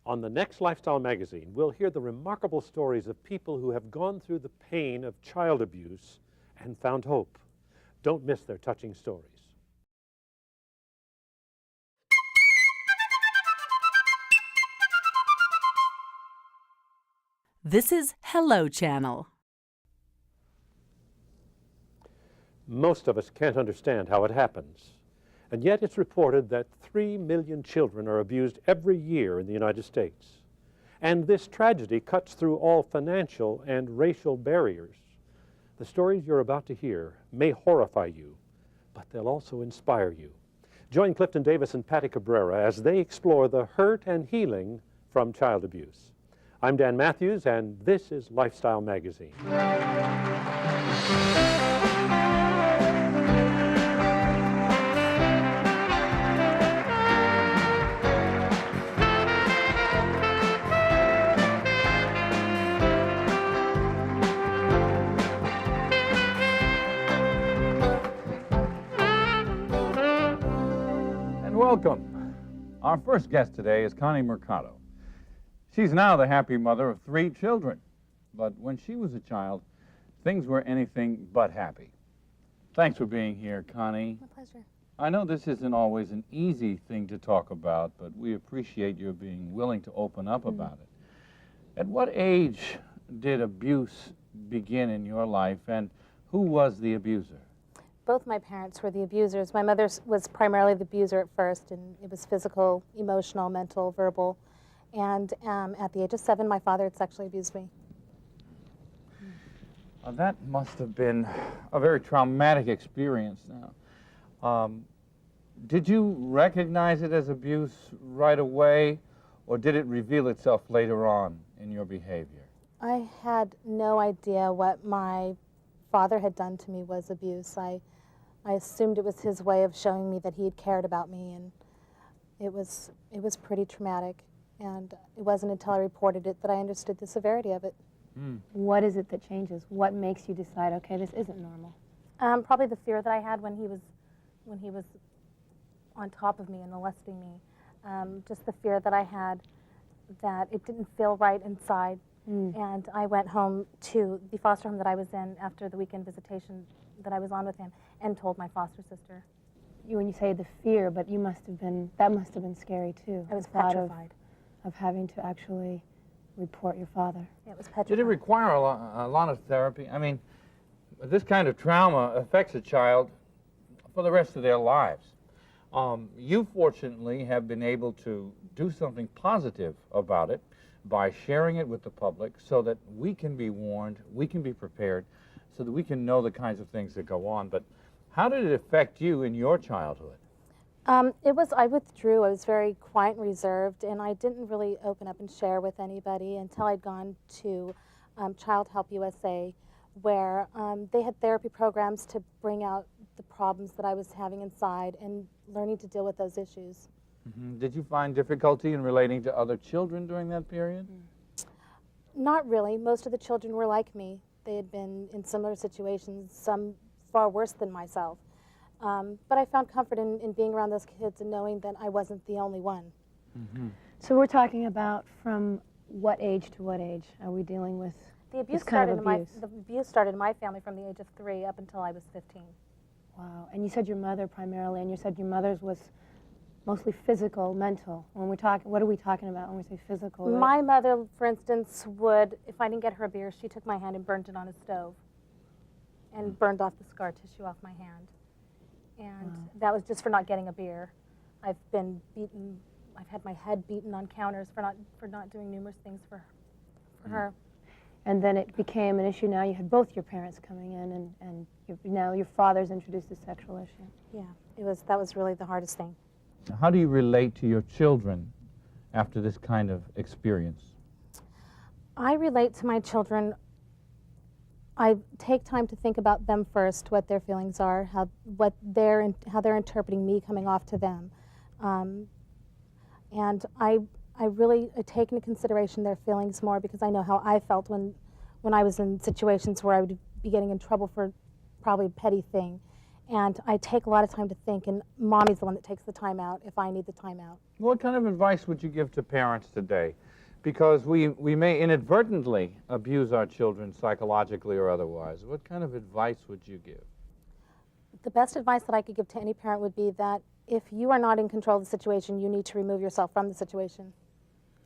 On the next Lifestyle magazine, we'll hear the remarkable stories of people who have gone through the pain of child abuse and found hope. Don't miss their touching stories. This is Hello Channel. Most of us can't understand how it happens, and yet it's reported that 3 million children are abused every year in the United States. And this tragedy cuts through all financial and racial barriers. The stories you're about to hear may horrify you, but they'll also inspire you. Join Clifton Davis and Patty Cabrera as they explore the hurt and healing from child abuse. I'm Dan Matthews, and this is Lifestyle Magazine. Welcome. Our first guest today is Connie Mercado. She's now the happy mother of 3 children, but when she was a child, things were anything but happy. Thanks for being here, Connie. My pleasure. I know this isn't always an easy thing to talk about, but we appreciate your being willing to open up about it. At what age did abuse begin in your life, and who was the abuser? Both my parents were the abusers. My mother was primarily the abuser at first, and it was physical, emotional, mental, verbal. And at the age of 7, my father had sexually abused me. That must have been a very traumatic experience now. Did you recognize it as abuse right away, or did it reveal itself later on in your behavior? I had no idea what my father had done to me was abuse. I assumed it was his way of showing me that he had cared about me, and it was pretty traumatic. And it wasn't until I reported it that I understood the severity of it. What is it that changes? What makes you decide, okay, this isn't normal? Probably the fear that I had when he was on top of me and molesting me. Just the fear that I had that it didn't feel right inside. And I went home to the foster home that I was in after the weekend visitation that I was on with him and told my foster sister. When you say the fear, but that must have been scary too. I was the thought petrified. Of having to actually report your father. Yeah, it was petrified. Did it require a lot of therapy? I mean, this kind of trauma affects a child for the rest of their lives. You fortunately have been able to do something positive about it by sharing it with the public so that we can be warned, we can be prepared, so that we can know the kinds of things that go on. But how did it affect you in your childhood? I withdrew. I was very quiet and reserved, and I didn't really open up and share with anybody until I'd gone to Child Help USA, where they had therapy programs to bring out the problems that I was having inside and learning to deal with those issues. Did you find difficulty in relating to other children during that period? Not really. Most of the children were like me. They had been in similar situations, some far worse than myself. But I found comfort in being around those kids and knowing that I wasn't the only one. So we're talking about from what age to what age are we dealing with The abuse this kind started of in abuse? the abuse started in my family from the age of 3 up until I was 15. Wow. And you said your mother primarily, and you said your mother's was mostly physical, mental. When we're talking, what are we talking about when we say physical? My mother, for instance, would, if I didn't get her a beer, she took my hand and burned it on a stove and burned off the scar tissue off my hand. And that was just for not getting a beer. I've been beaten. I've had my head beaten on counters for not doing numerous things for her. And then it became an issue. Now you had both your parents coming in, and now your father's introduced a sexual issue. Yeah, that was really the hardest thing. How do you relate to your children after this kind of experience? I relate to my children. I take time to think about them first, what their feelings are, how they're interpreting me coming off to them, and I really take into consideration their feelings more because I know how I felt when I was in situations where I would be getting in trouble for probably a petty thing, And I take a lot of time to think, and Mommy's the one that takes the time out if I need the time out. What kind of advice would you give to parents today? Because we may inadvertently abuse our children psychologically or otherwise. What kind of advice would you give? The best advice that I could give to any parent would be that if you are not in control of the situation, you need to remove yourself from the situation.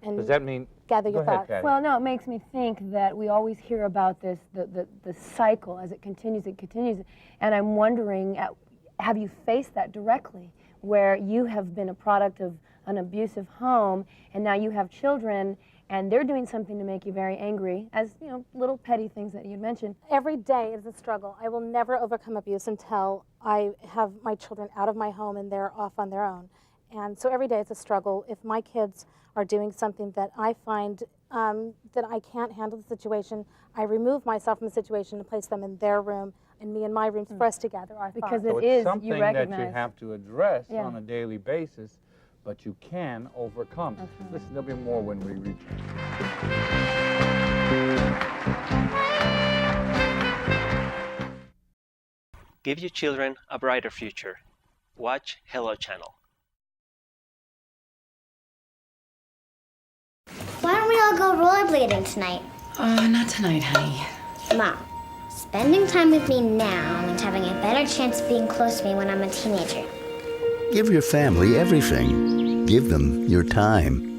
And Does that mean? gather Go your ahead, thoughts. Patty. Well, no, it makes me think that we always hear about this, the cycle as it continues, and I'm wondering, have you faced that directly, where you have been a product of an abusive home, and now you have children, and they're doing something to make you very angry, as, you know, little petty things that you mentioned. Every day is a struggle. I will never overcome abuse until I have my children out of my home and they're off on their own. And so every day it's a struggle. If my kids are doing something that I find that I can't handle the situation, I remove myself from the situation and place them in their room and me in my room for us to gather our Because thoughts. So it it's is, something you that you recognize. have to address Yeah. on a daily basis, but you can overcome. That's right. Listen, there'll be more when we return. Give your children a brighter future. Watch Hello Channel. Why don't we all go rollerblading tonight? Not tonight, honey. Mom, spending time with me now means having a better chance of being close to me when I'm a teenager. Give your family everything. Give them your time.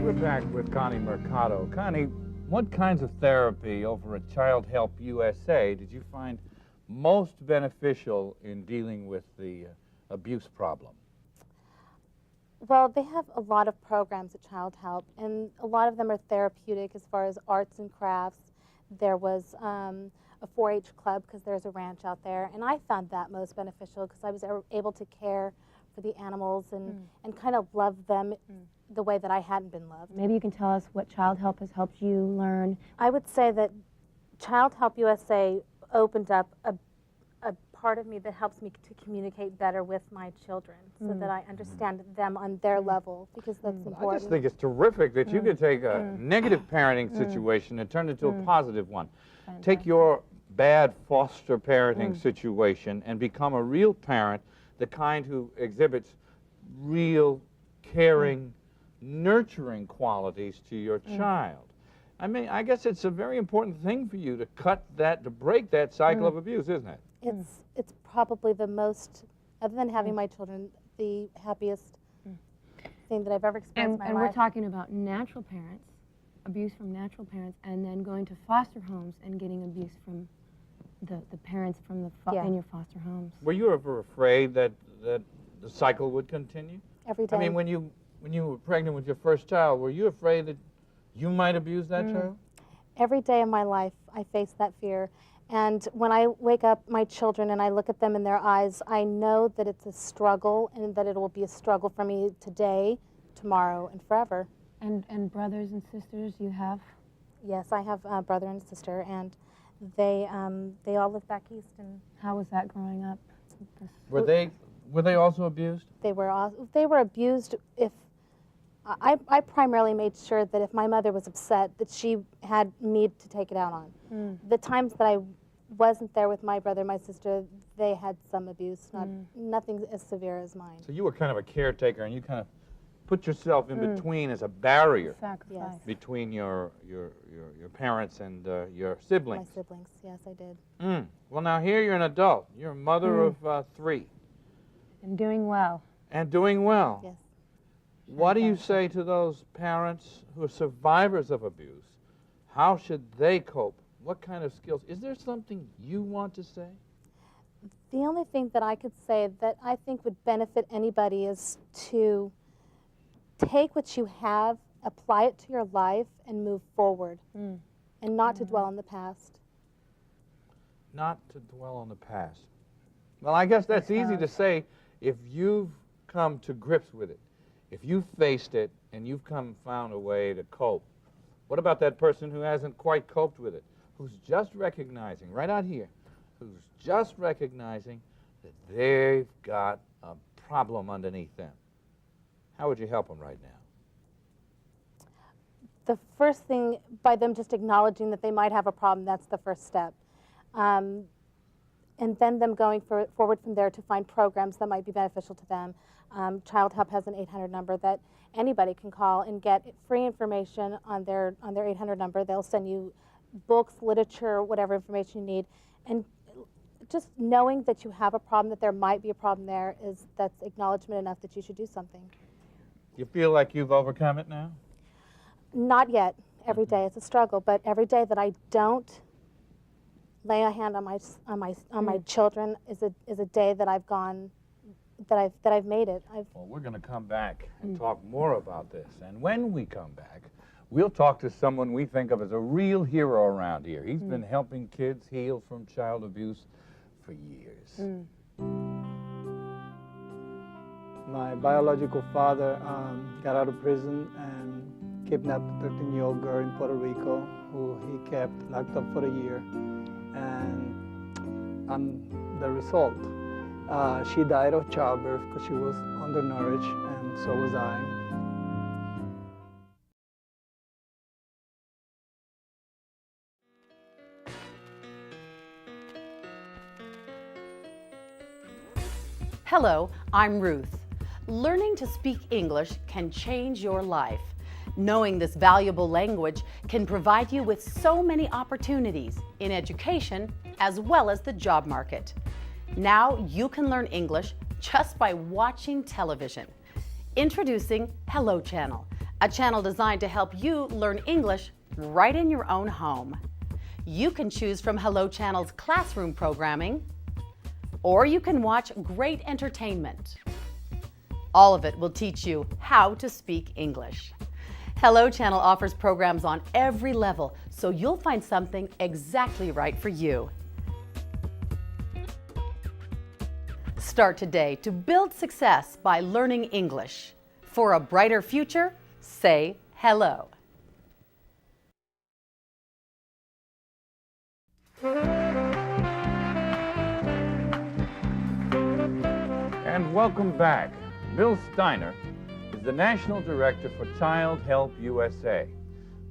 We're back with Connie Mercado. Connie, what kinds of therapy over at Child Help USA did you find most beneficial in dealing with the abuse problem? Well, they have a lot of programs at Child Help, and a lot of them are therapeutic as far as arts and crafts. There was a 4-H club because there's a ranch out there, and I found that most beneficial because I was able to care for the animals and kind of love them the way that I hadn't been loved. Maybe you can tell us what Child Help has helped you learn. I would say that Child Help USA opened up a part of me that helps me to communicate better with my children so that I understand them on their level, because that's important. I just think it's terrific that you could take a negative parenting situation and turn it into a positive one. Take your bad foster parenting situation and become a real parent, the kind who exhibits real, caring, nurturing qualities to your child. I mean, I guess it's a very important thing for you to break that cycle of abuse, isn't it? It's probably the most, other than having my children, the happiest thing that I've ever experienced in my And life. we're talking about natural parents, abuse from natural parents, and then going to foster homes and getting abuse from the parents from the Yeah. in your foster homes. Were you ever afraid that the cycle would continue? Every day. I mean, when you were pregnant with your first child, were you afraid that you might abuse that child? Every day of my life, I face that fear. And when I wake up my children and I look at them in their eyes, I know that it's a struggle and that it will be a struggle for me today, tomorrow, and forever. And brothers and sisters you have? Yes, I have a brother and a sister, and they all live back east, and How was that growing up? Were they also abused? they were abused. If I primarily made sure that if my mother was upset, that she had me to take it out on. The times that I wasn't there with my brother and my sister, they had some abuse, nothing as severe as mine. So you were kind of a caretaker, and you kind of put yourself in between as a barrier Sacrifice. Yes. between your parents and your My siblings. siblings, yes, I did. Well, now here you're an adult. You're a mother of 3 And doing well. and doing well. Yes. What do you say to those parents who are survivors of abuse? How should they cope? What kind of skills? Is there something you want to say? The only thing that I could say that I think would benefit anybody is to take what you have, apply it to your life, and move forward, and not to dwell on the past. Not to dwell on the past. Well, I guess that's easy to say if you've come to grips with it, if you've faced it and you've found a way to cope. What about that person who hasn't quite coped with it, who's just recognizing, right out here, who's just recognizing that they've got a problem underneath them? How would you help them right now? the first thing, by them just acknowledging that they might have a problem, that's the first step. And then them going forward from there to find programs that might be beneficial to them. Child Help has an 800 number that anybody can call and get free information on their 800 number. They'll send you books, literature, whatever information you need. And just knowing that you have a problem, that there might be a problem there, that's acknowledgement enough that you should do something. You feel like you've overcome it now? Not yet. Every day it's a struggle, but every day that I don't lay a hand on my children is a day that I've gone, that I've made it. Well, we're going to come back and talk more about this. And when we come back, we'll talk to someone we think of as a real hero around here. He's been helping kids heal from child abuse for years. My biological father got out of prison and kidnapped a 13-year-old girl in Puerto Rico who he kept locked up for a year. And the result, she died of childbirth because she was undernourished, and so was I. Hello, I'm Ruth. Learning to speak English can change your life. Knowing this valuable language can provide you with so many opportunities in education as well as the job market. Now you can learn English just by watching television. Introducing Hello Channel, a channel designed to help you learn English right in your own home. You can choose from Hello Channel's classroom programming, or you can watch great entertainment. All of it will teach you how to speak English. Hello Channel offers programs on every level, so you'll find something exactly right for you. Start today to build success by learning English. For a brighter future, say hello. And welcome back. Bill Steiner is the National Director for Child Help USA.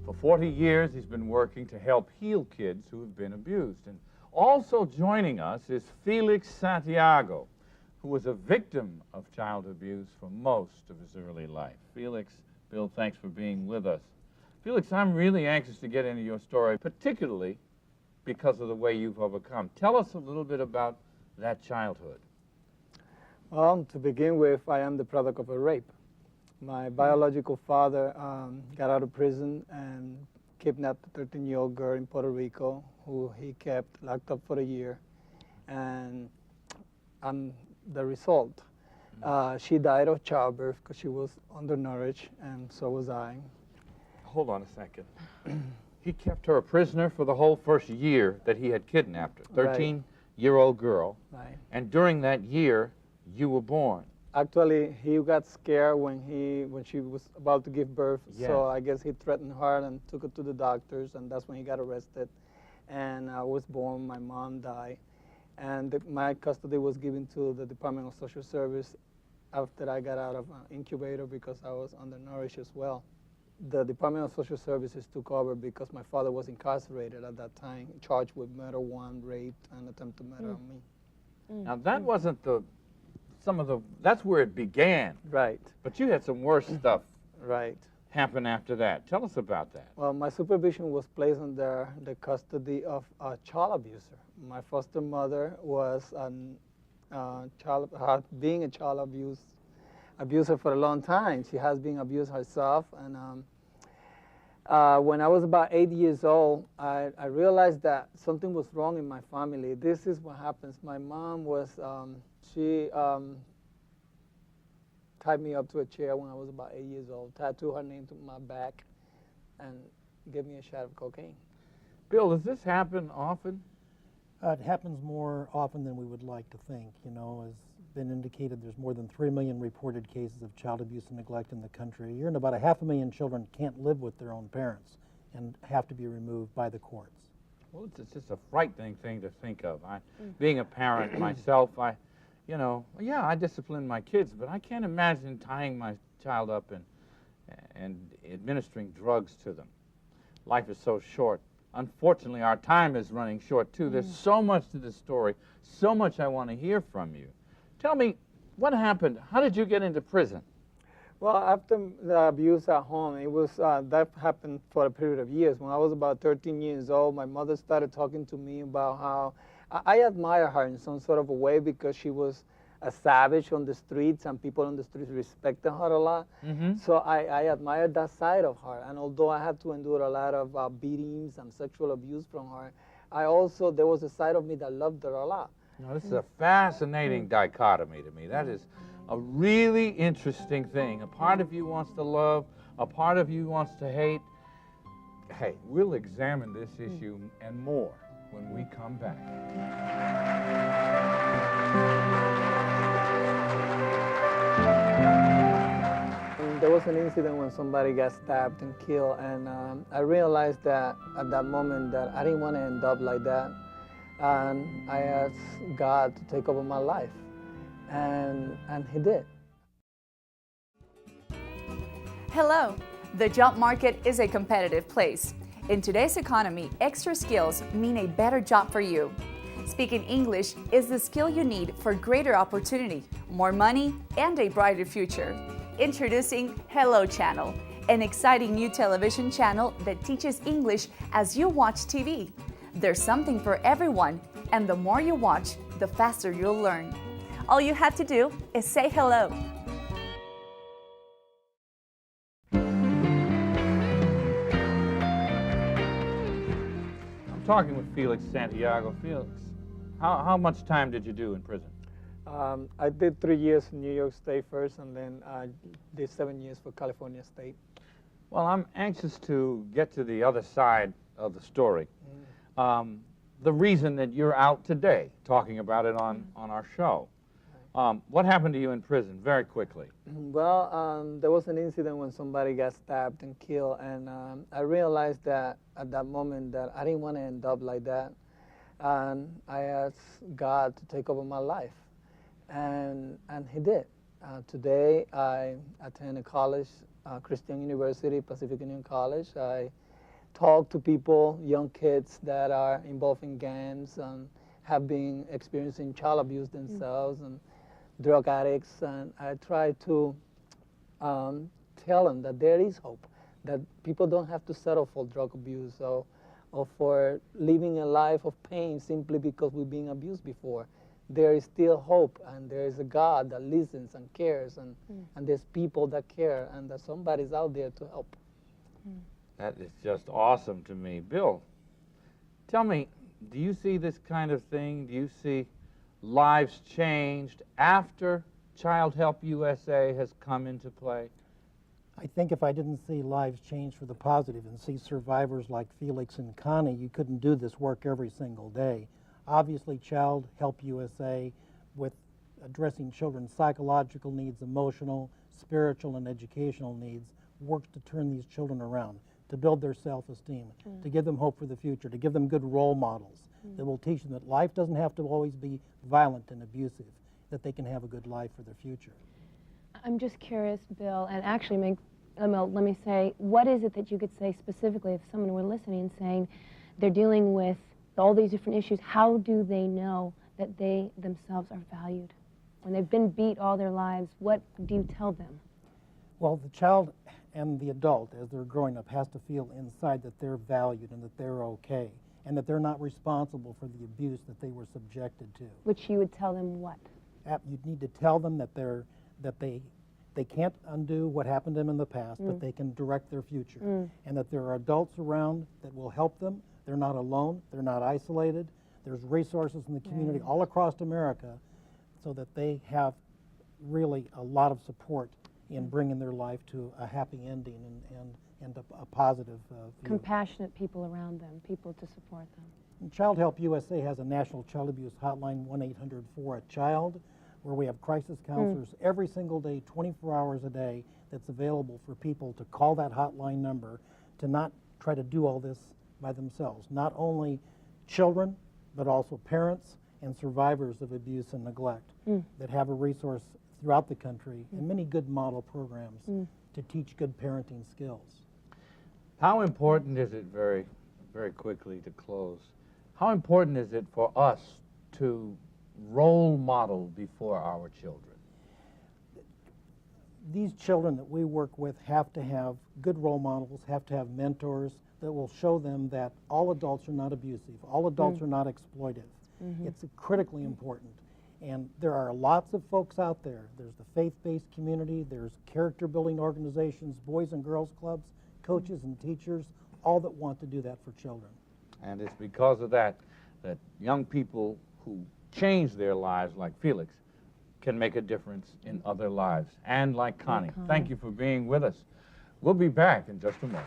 For 40 years, he's been working to help heal kids who have been abused. And also joining us is Felix Santiago, who was a victim of child abuse for most of his early life. Felix, Bill, thanks for being with us. Felix, I'm really anxious to get into your story, particularly because of the way you've overcome. Tell us a little bit about that childhood. Well, to begin with, I am the product of a rape. My biological father got out of prison and kidnapped a 13-year-old girl in Puerto Rico who he kept locked up for a year. And the result, she died of childbirth because she was undernourished, and so was I. Hold on a second. He kept her a prisoner for the whole first year that he had kidnapped her, 13-year-old girl. Right. And during that year, you were born. Actually, he got scared when she was about to give birth. Yes. So I guess he threatened her and took her to the doctors, and that's when he got arrested. And I was born. My mom died, and my custody was given to the Department of Social Service after I got out of incubator because I was undernourished as well. The Department of Social Services took over because my father was incarcerated at that time, charged with murder, rape, and attempted murder on me. Now that wasn't that's where it began. Right. But you had some worse stuff Right. happen after that. Tell us about that. Well, my supervision was placed under the custody of a child abuser. My foster mother was being a child abuser for a long time. She has been abused herself. And when I was about 8 years old, I realized that something was wrong in my family. This is what happens. My mom was, she tied me up to a chair when I was about 8 years old, tattooed her name to my back, and gave me a shot of cocaine. Bill, does this happen often? It happens more often than we would like to think. You know, as been indicated, there's more than 3 million reported cases of child abuse and neglect in the country a year, and about 500,000 children can't live with their own parents and have to be removed by the courts. Well, it's just a frightening thing to think of. Being a parent myself, I discipline my kids, but I can't imagine tying my child up and administering drugs to them. Life is so short. Unfortunately, our time is running short, too. There's so much to this story, so much I want to hear from you. Tell me, what happened? How did you get into prison? Well, after the abuse at home, it was that happened for a period of years. When I was about 13 years old, my mother started talking to me about how I admire her in some sort of a way because she was a savage on the streets and people on the streets respected her a lot. So I admired that side of her. And although I had to endure a lot of beatings and sexual abuse from her, there was a side of me that loved her a lot. Now, this is a fascinating dichotomy to me. That is a really interesting thing. A part of you wants to love, a part of you wants to hate. Hey, we'll examine this issue and more when we come back. There was an incident when somebody got stabbed and killed, and I realized that at that moment that I didn't want to end up like that. And I asked God to take over my life, and He did. Hello. The job market is a competitive place. In today's economy, extra skills mean a better job for you. Speaking English is the skill you need for greater opportunity, more money, and a brighter future. Introducing Hello Channel, an exciting new television channel that teaches English as you watch TV. There's something for everyone, and the more you watch, the faster you'll learn. All you have to do is say hello. I'm talking with Felix Santiago. Felix, how much time did you do in prison? I did 3 years in New York State first, and then I did 7 years for California State. Well, I'm anxious to get to the other side of the story. The reason that you're out today, talking about it on our show. What happened to you in prison, very quickly? Well, there was an incident when somebody got stabbed and killed, and I realized that at that moment that I didn't want to end up like that. And I asked God to take over my life, and He did. Today, I attend a college, Christian University, Pacific Union College. I talk to people, young kids that are involved in gangs and have been experiencing child abuse themselves and drug addicts, and I try to tell them that there is hope, that people don't have to settle for drug abuse or for living a life of pain simply because we've been abused before. There is still hope, and there is a God that listens and cares, and there's people that care, and that somebody's out there to help. That is just awesome to me. Bill, tell me, do you see this kind of thing? Do you see lives changed after Child Help USA has come into play? I think if I didn't see lives change for the positive and see survivors like Felix and Connie, you couldn't do this work every single day. Obviously, Child Help USA, with addressing children's psychological needs, emotional, spiritual, and educational needs, works to turn these children around, to build their self-esteem, to give them hope for the future, to give them good role models that will teach them that life doesn't have to always be violent and abusive, that they can have a good life for their future. I'm just curious, Bill, and actually let me say, what is it that you could say specifically if someone were listening and saying they're dealing with all these different issues, how do they know that they themselves are valued? When they've been beat all their lives, what do you tell them? Well, the child and the adult, as they're growing up, has to feel inside that they're valued and that they're okay, and that they're not responsible for the abuse that they were subjected to. Which you would tell them what? You'd need to tell them that they can't undo what happened to them in the past, but they can direct their future, and that there are adults around that will help them. They're not alone. They're not isolated. There's resources in the community all across America so that they have really a lot of support in bringing their life to a happy ending and a positive view. Compassionate people around them, people to support them. And Child Help USA has a national child abuse hotline, 1-800-4-A-CHILD, where we have crisis counselors every single day, 24 hours a day, that's available for people to call that hotline number, to not try to do all this by themselves. Not only children, but also parents and survivors of abuse and neglect that have a resource throughout the country and many good model programs to teach good parenting skills. How important is it, very, very quickly to close, how important is it for us to role model before our children? These children that we work with have to have good role models, have to have mentors that will show them that all adults are not abusive, all adults are not exploitive. It's critically important. And there are lots of folks out there. There's the faith-based community, there's character-building organizations, boys and girls clubs, coaches and teachers, all that want to do that for children. And it's because of that that young people who change their lives, like Felix, can make a difference in other lives. And like Connie, thank you for being with us. We'll be back in just a moment.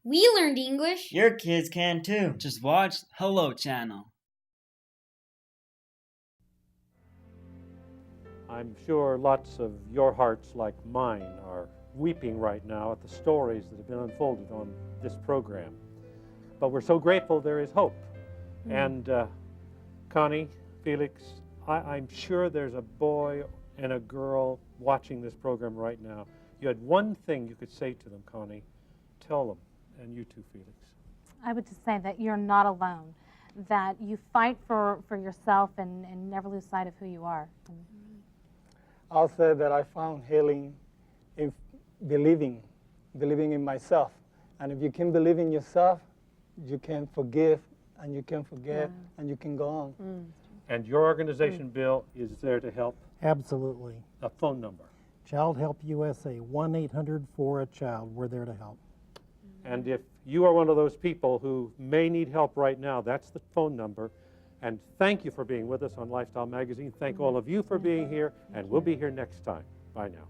We learned English. Your kids can too. Just watch Hello Channel. I'm sure lots of your hearts, like mine, are weeping right now at the stories that have been unfolded on this program. But we're so grateful there is hope. And Connie, Felix, I'm sure there's a boy and a girl watching this program right now. You had one thing you could say to them, Connie. Tell them, and you too, Felix. I would just say that you're not alone, that you fight for yourself and never lose sight of who you are. I'll say that I found healing in believing in myself. And if you can believe in yourself, you can forgive, and you can forget, and you can go on. And your organization, Bill, is there to help? Absolutely. A phone number. Child Help USA, 1-800-4-A-CHILD. We're there to help. And if you are one of those people who may need help right now, that's the phone number. And thank you for being with us on Lifestyle Magazine. Thank all of you for being here, and we'll be here next time. Bye now.